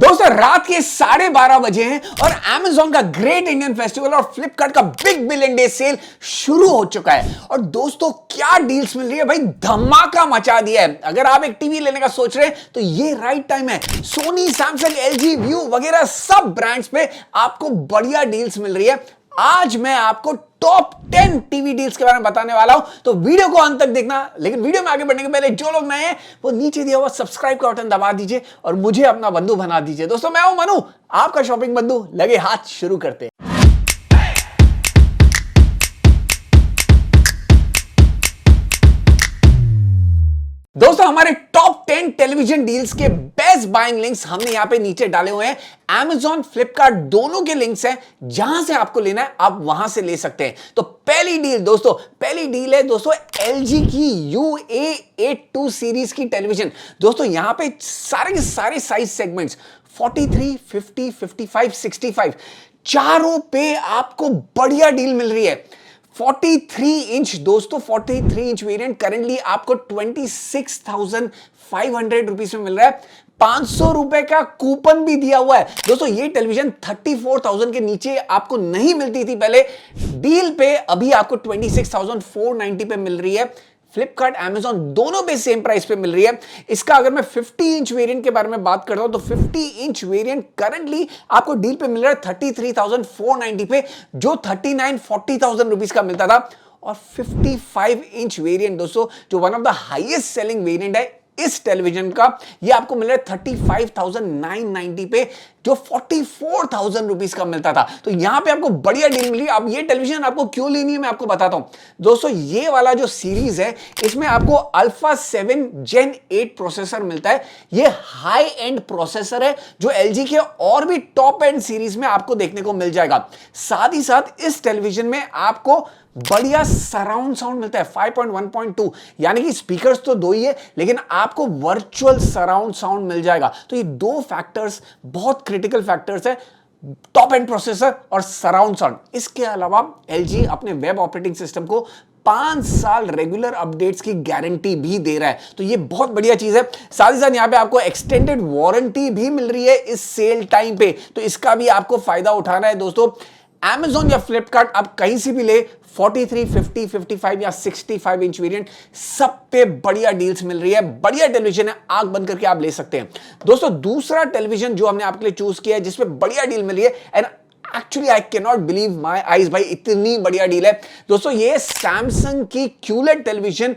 दोस्तों रात के 12:30 बजे हैं और Amazon का ग्रेट इंडियन फेस्टिवल और फ्लिपकार्ट का बिग बिलियन डे सेल शुरू हो चुका है। और दोस्तों क्या डील्स मिल रही है भाई, धमाका मचा दिया है। अगर आप एक टीवी लेने का सोच रहे हैं तो ये राइट टाइम है। सोनी, सैमसंग, एलजी, व्यू वगैरह सब ब्रांड्स पे आपको बढ़िया डील्स मिल रही है। आज मैं आपको टॉप 10 टीवी डील्स के बारे में बताने वाला हूं, तो वीडियो को अंत तक देखना। लेकिन वीडियो में आगे बढ़ने के पहले जो लोग नए हैं वो नीचे दिया हुआ सब्सक्राइब का बटन दबा दीजिए और मुझे अपना बंधु बना दीजिए। दोस्तों मैं हूं मनु, आपका शॉपिंग बंधु। लगे हाथ, शुरू करते हैं। दोस्तों हमारे टॉप 10 टेलीविजन डील्स के बेस्ट बाइंग लिंक्स हमने यहां पे नीचे डाले हुए हैं। Amazon, फ्लिपकार्ट दोनों के लिंक्स हैं। जहां से आपको लेना है आप वहां से ले सकते हैं। तो पहली डील है दोस्तों LG की UA82 सीरीज की टेलीविजन। दोस्तों यहां पे सारे के सारे साइज सेगमेंट्स 43, 50, 55, 65 चारों पे आपको बढ़िया डील मिल रही है। 43 इंच दोस्तों, 43 इंच वेरिएंट करेंटली आपको 26,500 रुपीज में मिल रहा है। 500 रुपए का कूपन भी दिया हुआ है। दोस्तों ये टेलीविजन 34,000 के नीचे आपको नहीं मिलती थी पहले। डील पे अभी आपको 26,490 पे मिल रही है। फ्लिपकार्ट, Amazon दोनों पे सेम प्राइस पे मिल रही है। इसका अगर मैं 50 इंच वेरिएंट के बारे में बात करता हूं तो 50 इंच वेरिएंट करंटली आपको डील पे मिल रहा है 33,490 पे, जो 39-40,000 रुपीस का मिलता था। और 55 इंच वेरिएंट दोस्तों, जो one of the highest selling variant है इस टेलीविजन का, ये आपको मिल रहा है 35,990 पे, जो 44,000 रुपीस का मिलता था। तो यहां पे आपको बढ़िया डील मिली। अब ये टेलीविजन आपको क्यों लेनी है मैं आपको बताता हूं। दोस्तों ये वाला जो सीरीज है इसमें आपको अल्फा 7 Gen 8 प्रोसेसर मिलता है। ये हाई एंड प्रोसेसर है जो LG के और भी टॉप एंड सीरीज में आपको देखने को मिल जाएगा। साथ ही साथ इस टेलीविजन में आपको बढ़िया सराउंड साउंड मिलता है 5.1.2, यानी कि स्पीकर्स तो दो ही है लेकिन आपको वर्चुअल सराउंड साउंड मिल जाएगा। तो ये दो फैक्टर्स बहुत क्रिटिकल फैक्टर्स है, टॉप एंड प्रोसेसर और सराउंड साउंड। इसके अलावा LG अपने वेब ऑपरेटिंग सिस्टम को 5 साल रेगुलर अपडेट्स की गारंटी भी दे रहा है। तो ये बहुत बढ़िया चीज है। साथ ही साथ यहां पे आपको एक्सटेंडेड वारंटी भी मिल रही है इस सेल टाइम पे, तो इसका भी आपको फायदा उठाना है। दोस्तों Amazon या फ्लिपकार्ट आप कहीं से भी ले, 43, 50, 55 या 65 इंच वेरिएंट सब पे बढ़िया डील्स मिल रही है। बढ़िया टेलीविजन है, आंख बंद करके आप ले सकते हैं। दोस्तों दूसरा टेलीविजन जो हमने आपके लिए चूज किया है जिसमें बढ़िया डील मिल रही है, and actually I can not believe my eyes भाई, इतनी बढ़िया डील है। दोस्तों ये सैमसंग की QLED television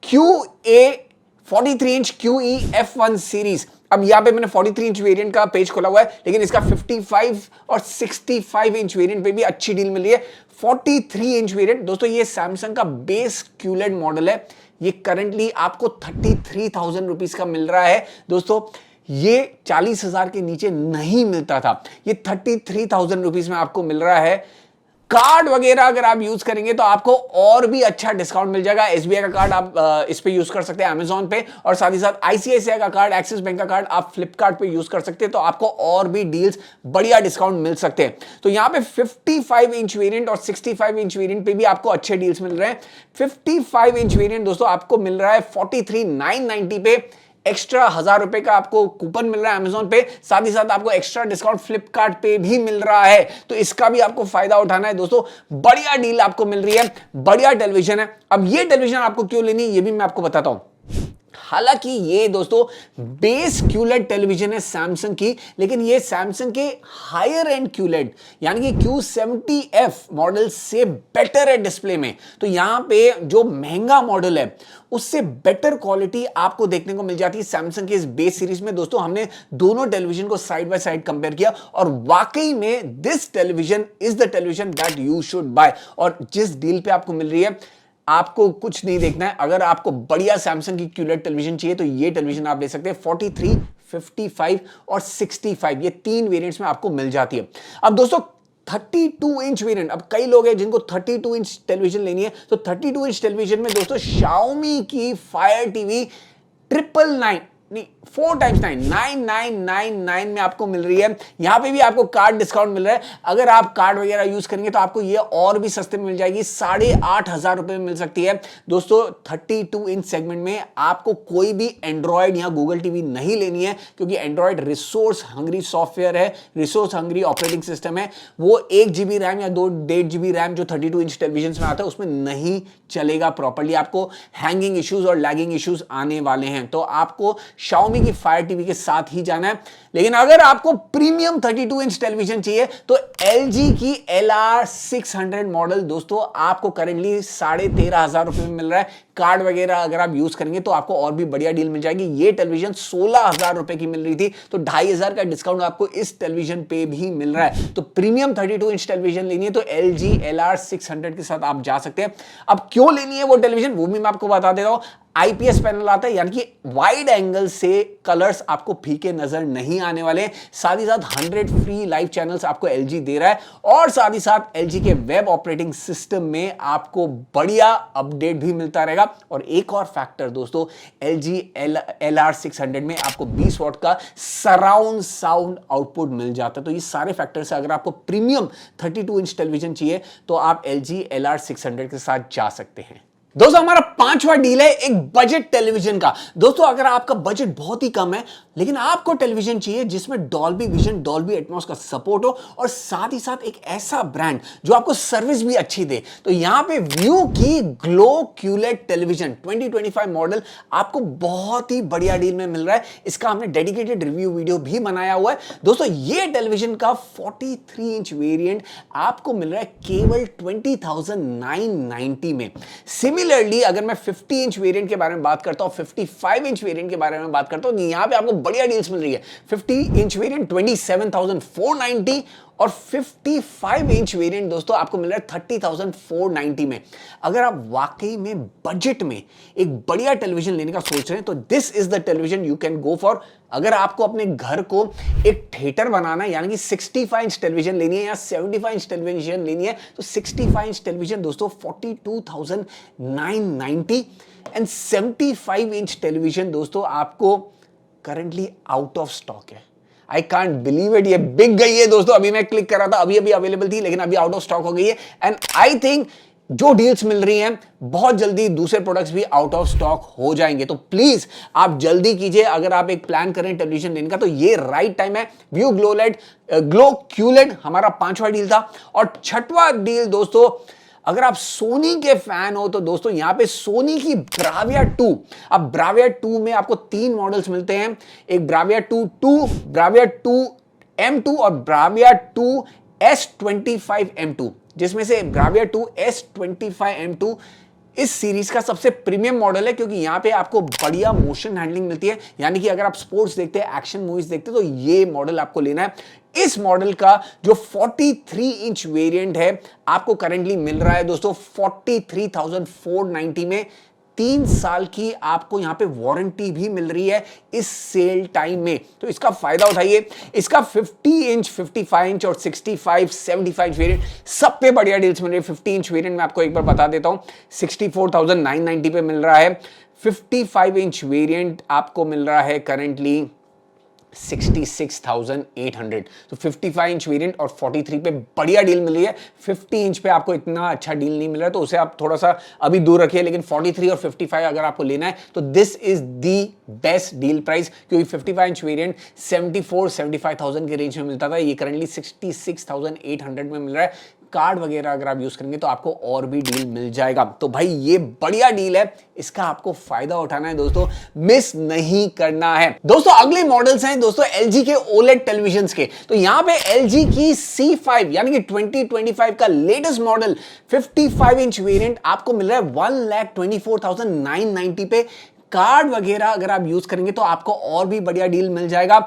QA43 inch QE F1 series. अब यहां पे मैंने 43 इंच वेरिएंट का पेज खोला हुआ है, लेकिन इसका 55 और 65 इंच वेरिएंट पे भी अच्छी डील मिल रही है। 43 इंच वेरिएंट दोस्तों, ये सैमसंग का बेस QLED मॉडल है। ये करंटली आपको 33,000 रुपीस का मिल रहा है। दोस्तों ये 40,000 के नीचे नहीं मिलता था, ये 33,000 रुपीस में आपको मिल रहा है। कार्ड वगैरह अगर आप यूज करेंगे तो आपको और भी अच्छा डिस्काउंट मिल जाएगा। SBI का कार्ड आप इस पे यूज कर सकते हैं Amazon पे, और साथ ही साथ ICICI का कार्ड, एक्सिस बैंक का कार्ड आप फ्लिपकार्ट पे यूज कर सकते हैं, तो आपको और भी डील्स बढ़िया डिस्काउंट मिल सकते हैं। तो यहां पे 55 इंच वेरिएंट और 65 इंच वेरिएंट पे भी आपको अच्छे डील्स मिल रहे हैं। 55 इंच वेरिएंट दोस्तों आपको मिल रहा है 43,990 पे, एक्स्ट्रा 1,000 रुपए का आपको कूपन मिल रहा है Amazon पे, साथ ही साथ आपको एक्स्ट्रा डिस्काउंट फ्लिपकार्ट पे भी मिल रहा है। तो इसका भी आपको फायदा उठाना है। दोस्तों बढ़िया डील आपको मिल रही है, बढ़िया टेलीविजन है। अब ये टेलीविजन आपको क्यों लेनी है ये भी मैं आपको बताता हूं। हालांकि ये दोस्तों बेस QLED टेलीविजन है सैमसंग की, लेकिन ये सैमसंग के हायर एंड QLED यानी कि Q70F मॉडल से बेटर है डिस्प्ले में। तो यहां पे जो महंगा मॉडल है उससे बेटर क्वालिटी आपको देखने को मिल जाती है सैमसंग के इस बेस सीरीज में। दोस्तों हमने दोनों टेलीविजन को साइड बाय साइड कंपेयर किया और वाकई में this television is the television that you should buy. और जिस डील पे आपको मिल रही है आपको कुछ नहीं देखना है। अगर आपको बढ़िया सैमसंग की QLED टेलीविजन चाहिए तो ये टेलीविजन आप ले सकते हैं। 43, 55 और 65 ये तीन वेरिएंट्स में आपको मिल जाती है। अब दोस्तों 32 इंच वेरिएंट, अब कई लोग हैं जिनको 32 इंच टेलीविजन लेनी है, तो 32 इंच टेलीविजन में दोस्तों Xiaomi की Fire TV 999 नहीं 4 टाइम्स 9999 में आपको मिल रही है। यहां पे भी आपको कार्ड डिस्काउंट मिल रहा है। अगर आप कार्ड वगैरह यूज करेंगे तो आपको ये और भी सस्ते में मिल जाएगी, 8,500 रुपए में मिल सकती है। दोस्तों 32 इंच सेगमेंट में आपको कोई भी एंड्रॉयड या गूगल टीवी नहीं लेनी है, क्योंकि एंड्रॉयड रिसोर्स हंग्री सॉफ्टवेयर है, रिसोर्स हंग्री ऑपरेटिंग सिस्टम है। वो 1 GB रैम या 1.5 GB रैम जो 32 इंच टेलीविजन में आता है उसमें नहीं चलेगा प्रॉपर्ली। आपको हैंगिंग इश्यूज और लैगिंग इश्यूज आने वाले हैं। तो आपको Xiaomi की फायर टीवी के साथ ही जाना है। लेकिन अगर आपको प्रीमियम 32 इंच टेलीविजन चाहिए तो LG की LR600 मॉडल दोस्तों आपको करेंटली 13,500 रुपए में मिल रहा है। कार्ड वगैरह अगर आप यूज करेंगे तो आपको और भी बढ़िया डील मिल जाएगी। ये टेलीविजन 16,000 रुपए की मिल रही थी, तो 2,500 का डिस्काउंट आपको इस टेलीविजन पे भी मिल रहा है। तो प्रीमियम 32 इंच टेलीविजन लेनी है तो LG LR600 के साथ आप जा सकते हैं। अब क्यों लेनी है वो टेलीविजन वो भी मैं आपको बता देता हूं। IPS पैनल आता है, यानी कि वाइड एंगल से कलर्स आपको फीके नजर नहीं आने वाले। साथ ही साथ 100 फ्री लाइव चैनल्स आपको LG दे रहा है, और साथ ही साथ LG के वेब ऑपरेटिंग सिस्टम में आपको बढ़िया अपडेट भी मिलता रहेगा। और एक और फैक्टर दोस्तों, LG LR600 में आपको 20 वॉट का सराउंड साउंड आउटपुट मिल जाता है। तो ये सारे फैक्टर से अगर आपको प्रीमियम 32 इंच टेलीविजन चाहिए तो आप LG LR600 के साथ जा सकते हैं। दोस्तों हमारा 5वां डील है एक बजट टेलीविजन का। दोस्तों अगर आपका बजट बहुत ही कम है लेकिन आपको टेलीविजन चाहिए जिसमें डॉल्बी विजन, डॉल्बी एटमॉस का सपोर्ट हो, और साथ ही साथ एक ऐसा ब्रांड जो आपको सर्विस भी अच्छी दे, तो यहां पे व्यू की ग्लो QLED टेलीविजन 2025 मॉडल आपको बहुत ही बढ़िया डील में मिल रहा है। इसका हमने डेडिकेटेड रिव्यू वीडियो भी बनाया हुआ है। दोस्तों ये टेलीविजन का 43 इंच वेरिएंट आपको मिल रहा है केवल 20,990 में। सिमिलरली अगर मैं 50 इंच वेरिएंट के बारे में बात करता हूं, 55 इंच वेरिएंट के बारे में बात करता हूं, यहां पे आपको बढ़िया डील्स मिल रही है। 50 इंच वेरिएंट 27,490 और 55 इंच वेरिएंट दोस्तों आपको मिल रहा है 30,490 में। अगर आप वाकई में बजट में एक बढ़िया टेलीविजन लेने का सोच रहे हैं तो this is the television you can go for. अगर आपको अपने घर को एक थिएटर बनाना है, यानी कि 65 इंच टेलीविजन लेनी है या 75 इंच टेलीविजन लेनी है, तो 65 इंच टेलीविजन दोस्तों 42,990 एंड 75 इंच टेलीविजन दोस्तों आपको करंटली आउट ऑफ स्टॉक है। आई कांट बिलीव इट, ये बिक गई है दोस्तों। अभी मैं क्लिक कर रहा था, अभी अवेलेबल थी लेकिन अभी आउट ऑफ स्टॉक हो गई है। एंड आई थिंक जो डील्स मिल रही हैं बहुत जल्दी दूसरे प्रोडक्ट्स भी आउट ऑफ स्टॉक हो जाएंगे। तो प्लीज आप जल्दी कीजिए। अगर आप एक प्लान करें टेलीविजन लेने का तो ये राइट टाइम है। व्यू ग्लो QLED हमारा 5वां डील था। और 6वां डील दोस्तों, अगर आप सोनी के फैन हो तो दोस्तों यहां पे सोनी की ब्राविया 2। अब ब्राविया 2 में आपको 3 मॉडल्स मिलते हैं, एक ब्राविया 2, ब्राविया 2 M2 और ब्राविया 2 S25 M2, जिसमें से ब्राविया 2 S25 M2 इस सीरीज का सबसे प्रीमियम मॉडल है, क्योंकि यहां पे आपको बढ़िया मोशन हैंडलिंग मिलती है। यानी कि अगर आप स्पोर्ट्स देखते हैं, एक्शन मूवीज देखते हैं, तो ये मॉडल आपको लेना है। इस मॉडल का जो 43 इंच वेरिएंट है आपको करंटली मिल रहा है दोस्तों 43,490 में। 3 साल की आपको यहां पे वारंटी भी मिल रही है इस सेल टाइम में, तो इसका फायदा उठाइए। इसका 50 इंच, 55 इंच और 65, 75 इंच वेरिएंट सब पे बढ़िया डील्स मिल रही है। 50 इंच वेरिएंट मैं आपको एक बार बता देता हूं, 64,990 पे मिल रहा है। 55 इंच वेरिएंट आपको मिल रहा है करंटली 66,800। तो 55 इंच वेरिएंट और 43 पे बढ़िया डील मिल रही है। 50 इंच पे आपको इतना अच्छा डील नहीं मिल रहा है, तो उसे आप थोड़ा सा अभी दूर रखिए। लेकिन 43 और 55 अगर आपको लेना है तो this is the best deal price, क्योंकि 55 इंच वेरिएंट 75,000 के रेंज में मिलता था, ये करंटली 66,800 में मिल रहा है। कार्ड वगैरह अगर आप यूज करेंगे तो आपको और भी डील मिल जाएगा। तो भाई ये बढ़िया डील है, इसका आपको फायदा उठाना है दोस्तों, मिस नहीं करना है। दोस्तों अगले मॉडल्स हैं दोस्तों LG के OLED टेलीविजन्स के। तो यहां पे LG की C5 यानी कि 2025 का लेटेस्ट मॉडल 55 इंच वेरिएंट आपको मिल रहा है 1,24,990 पे। कार्ड वगैरह अगर आप यूज करेंगे तो आपको और भी बढ़िया डील मिल जाएगा।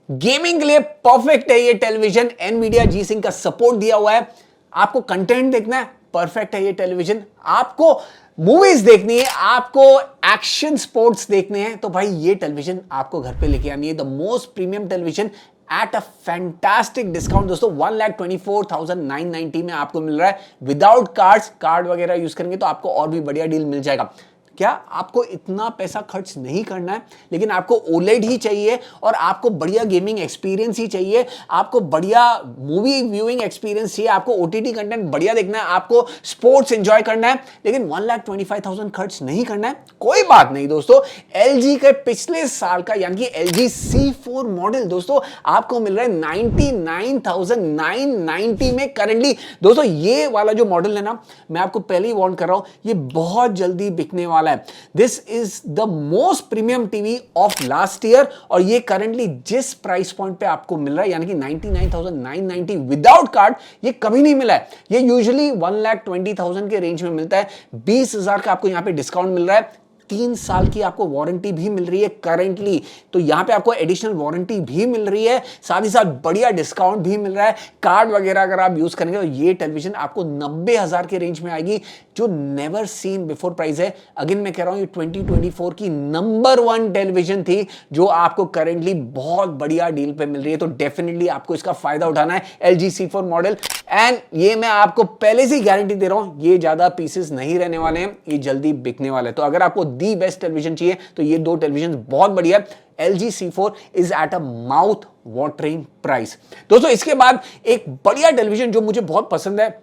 गेमिंग के लिए परफेक्ट है ये टेलीविजन, NVIDIA G-Sync का सपोर्ट दिया हुआ है। आपको कंटेंट देखना है, परफेक्ट है ये टेलीविजन। आपको मूवीज देखनी है, आपको एक्शन स्पोर्ट्स देखने हैं, तो भाई ये टेलीविजन आपको घर पे लेके आनी है। The most premium television at a fantastic discount दोस्तों 1,24,990 में आपको मिल रहा है विदाउट कार्ड वगैरह यूज करेंगे तो आपको और भी बढ़िया डील मिल जाएगा। क्या आपको इतना पैसा खर्च नहीं करना है, लेकिन आपको ओलेड ही चाहिए और आपको बढ़िया गेमिंग एक्सपीरियंस ही चाहिए, आपको बढ़िया मूवी व्यूइंग एक्सपीरियंस चाहिए, आपको ओटीटी कंटेंट बढ़िया देखना है, आपको स्पोर्ट्स एंजॉय करना है, लेकिन 1,25,000 खर्च नहीं करना है, कोई बात नहीं दोस्तों। LG के पिछले साल का यानी कि LG C4 मॉडल दोस्तों आपको मिल रहा है 99,990 में करंटली। दोस्तों ये वाला जो मॉडल है ना, मैं आपको पहले ही वार्न कर रहा हूं, ये बहुत जल्दी बिकने वाला है। This is the most premium TV off last year और ये करंटली जिस प्राइस पॉइंट पे आपको मिल रहा है यानी कि 99,990 विदाउट कार्ड, ये कभी नहीं मिला है। ये यूजुअली 1,20,000 के रेंज में मिलता है। 20,000 का आपको यहां पे डिस्काउंट मिल रहा है। 3 साल की आपको वारंटी भी मिल रही है करंटली, तो यहां पे आपको एडिशनल वारंटी भी मिल रही है, साथ ही साथ बढ़िया डिस्काउंट भी मिल रहा है। कार्ड वगैरह अगर आप यूज करेंगे तो ये टेलीविजन आपको 90,000 के रेंज में आएगी, जो नेवर सीन बिफोर प्राइस है। अगेन मैं कह रहा हूं ये 2024 की नंबर 1 टेलीविजन थी जो आपको करंटली बहुत बढ़िया डील पे मिल रही है, तो डेफिनेटली आपको इसका फायदा उठाना है। LG C4 मॉडल, एंड ये मैं आपको पहले से गारंटी दे रहा हूं, ये ज्यादा पीसेस नहीं रहने वाले हैं, ये जल्दी बिकने वाले हैं। तो अगर आपको दी बेस्ट टेलीविजन चाहिए तो ये दो टेलीविजन बहुत बढ़िया है। LG C4 is at a mouth watering price. दोस्तों इसके बाद एक बढ़िया टेलीविजन जो मुझे बहुत पसंद है,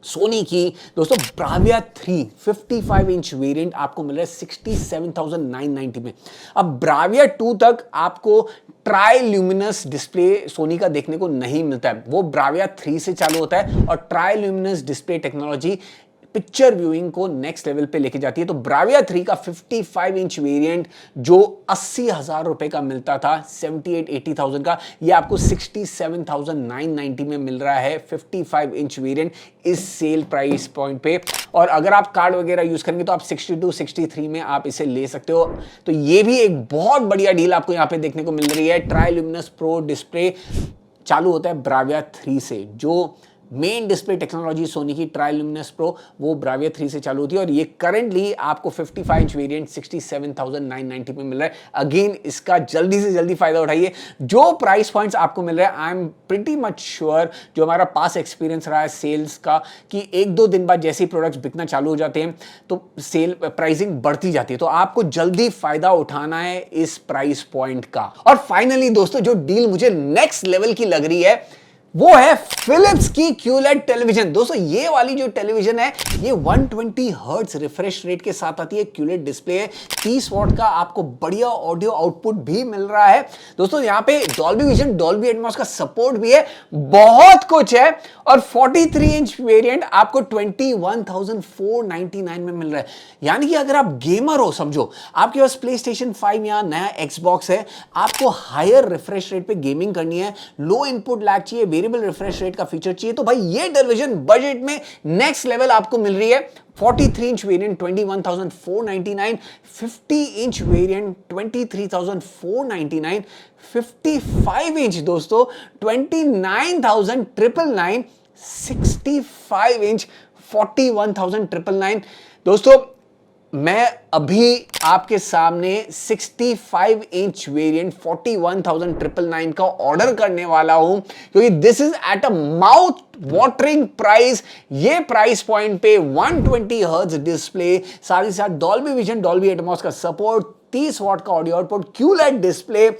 सोनी की दोस्तों ब्राविया 3 55 इंच वेरिएंट आपको मिल रहा है 67,990 में। अब ब्राविया 2 तक आपको ट्राई ल्यूमिनस डिस्प्ले सोनी का देखने को नहीं मिलता है, वो ब्राविया 3 से चालू होता है और try luminous display technology picture viewing को नेक्स्ट लेवल पे लेके जाती है। तो ब्राविया 3 का 55 इंच वेरिएंट जो 80,000 रुपए का मिलता था, 78-80,000 का, ये आपको 67,990 में मिल रहा है 55 इंच वेरिएंट इस सेल प्राइस पॉइंट पे। और अगर आप कार्ड वगैरह यूज करेंगे तो आप 62-63 में आप इसे ले सकते हो। तो ये भी एक बहुत बढ़िया डील आपको यहां पे देखने को मिल रही है। ट्राई ल्यूमिनस प्रो डिस्प्ले चालू होता है ब्राविया 3 से, जो मेन डिस्प्ले टेक्नोलॉजी सोनी की ट्राई ल्यूमिनस प्रो वो ब्राविया 3 से चालू होती है और ये करंटली आपको 55 इंच वेरिएंट 67,990 में मिल रहा है। अगेन इसका जल्दी से जल्दी फायदा उठाइए। जो प्राइस पॉइंट्स आपको मिल रहे हैं, I am pretty much sure, जो हमारा पास एक्सपीरियंस रहा है सेल्स का, कि 1-2 दिन बाद जैसे ही प्रोडक्ट्स बिकना चालू हो जाते हैं तो सेल प्राइसिंग बढ़ती जाती है। तो आपको जल्दी फायदा उठाना है इस प्राइस पॉइंट का। और फाइनली दोस्तों जो डील मुझे नेक्स्ट लेवल की लग रही है वो है फिलिप्स की QLED टेलीविजन। दोस्तों ये वाली जो टेलीविजन है ये 120 हर्ट्ज रिफ्रेश रेट के साथ आती है, QLED डिस्प्ले है, 30 वॉट का आपको बढ़िया ऑडियो आउटपुट भी मिल रहा है। दोस्तों यहाँ पे डॉल्बी विजन, डॉल्बी एटमॉस का सपोर्ट भी है, बहुत कुछ है। और 43 इंच वेरिएंट आपको 21,499 में मिल रहा है। यानी कि अगर आप गेमर हो, समझो आपके पास PlayStation 5 या नया Xbox है, आपको हायर रिफ्रेश रेट पे गेमिंग करनी है, लो इनपुट लैग चाहिए, वेरिएबल रिफ्रेश रेट का फीचर चाहिए, तो भाई ये टेलीविजन बजट में नेक्स्ट लेवल आपको मिल रही है। 43 inch variant 21,499, 50 inch variant 23,499, 55 inch दोस्तों 29,999, 65 इंच 41,999। दोस्तों मैं अभी आपके सामने 65 इंच वेरिएंट 41,999 का ऑर्डर करने वाला हूं, क्योंकि this is at a mouth watering price. ये प्राइस पॉइंट पे 120 हर्ट्ज डिस्प्ले, साथ ही साथ डॉल्बी विजन, डॉल्बी एटमॉस का सपोर्ट, 30 वॉट का ऑडियो आउटपुट, QLED डिस्प्ले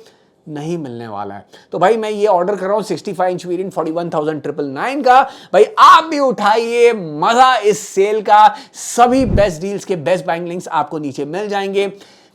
नहीं मिलने वाला है। तो भाई मैं ये ऑर्डर कर रहा हूं 65 इंच वेरिएंट 41,999 का। भाई आप भी उठाइए मजा इस सेल का। सभी बेस्ट डील्स के बेस्ट बाइंग लिंक्स आपको नीचे मिल जाएंगे।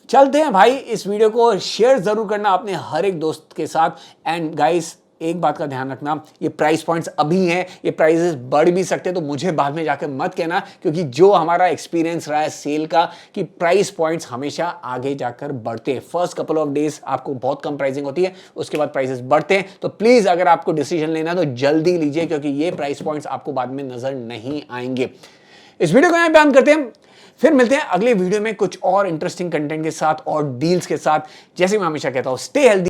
चलते हैं भाई, इस वीडियो को शेयर जरूर करना अपने हर एक दोस्त के साथ। एंड गाइस एक बात का ध्यान रखना, ये प्राइस पॉइंट्स अभी हैं, ये प्राइसेस बढ़ भी सकते हैं, तो मुझे बाद में जाकर मत कहना, क्योंकि जो हमारा एक्सपीरियंस रहा है सेल का कि प्राइस पॉइंट्स हमेशा आगे जाकर बढ़ते हैं। फर्स्ट कपल ऑफ डेज आपको बहुत कम प्राइसिंग होती है, उसके बाद प्राइसेस बढ़ते हैं। तो प्लीज अगर आपको डिसीजन लेना है तो जल्दी लीजिए, क्योंकि ये प्राइस पॉइंट्स आपको बाद में नजर नहीं आएंगे। इस वीडियो को यहां पे अंत करते हैं, फिर मिलते हैं अगले वीडियो में कुछ और इंटरेस्टिंग कंटेंट के साथ और डील्स के साथ। जैसे मैं हमेशा कहता हूं, स्टे हेल्दी।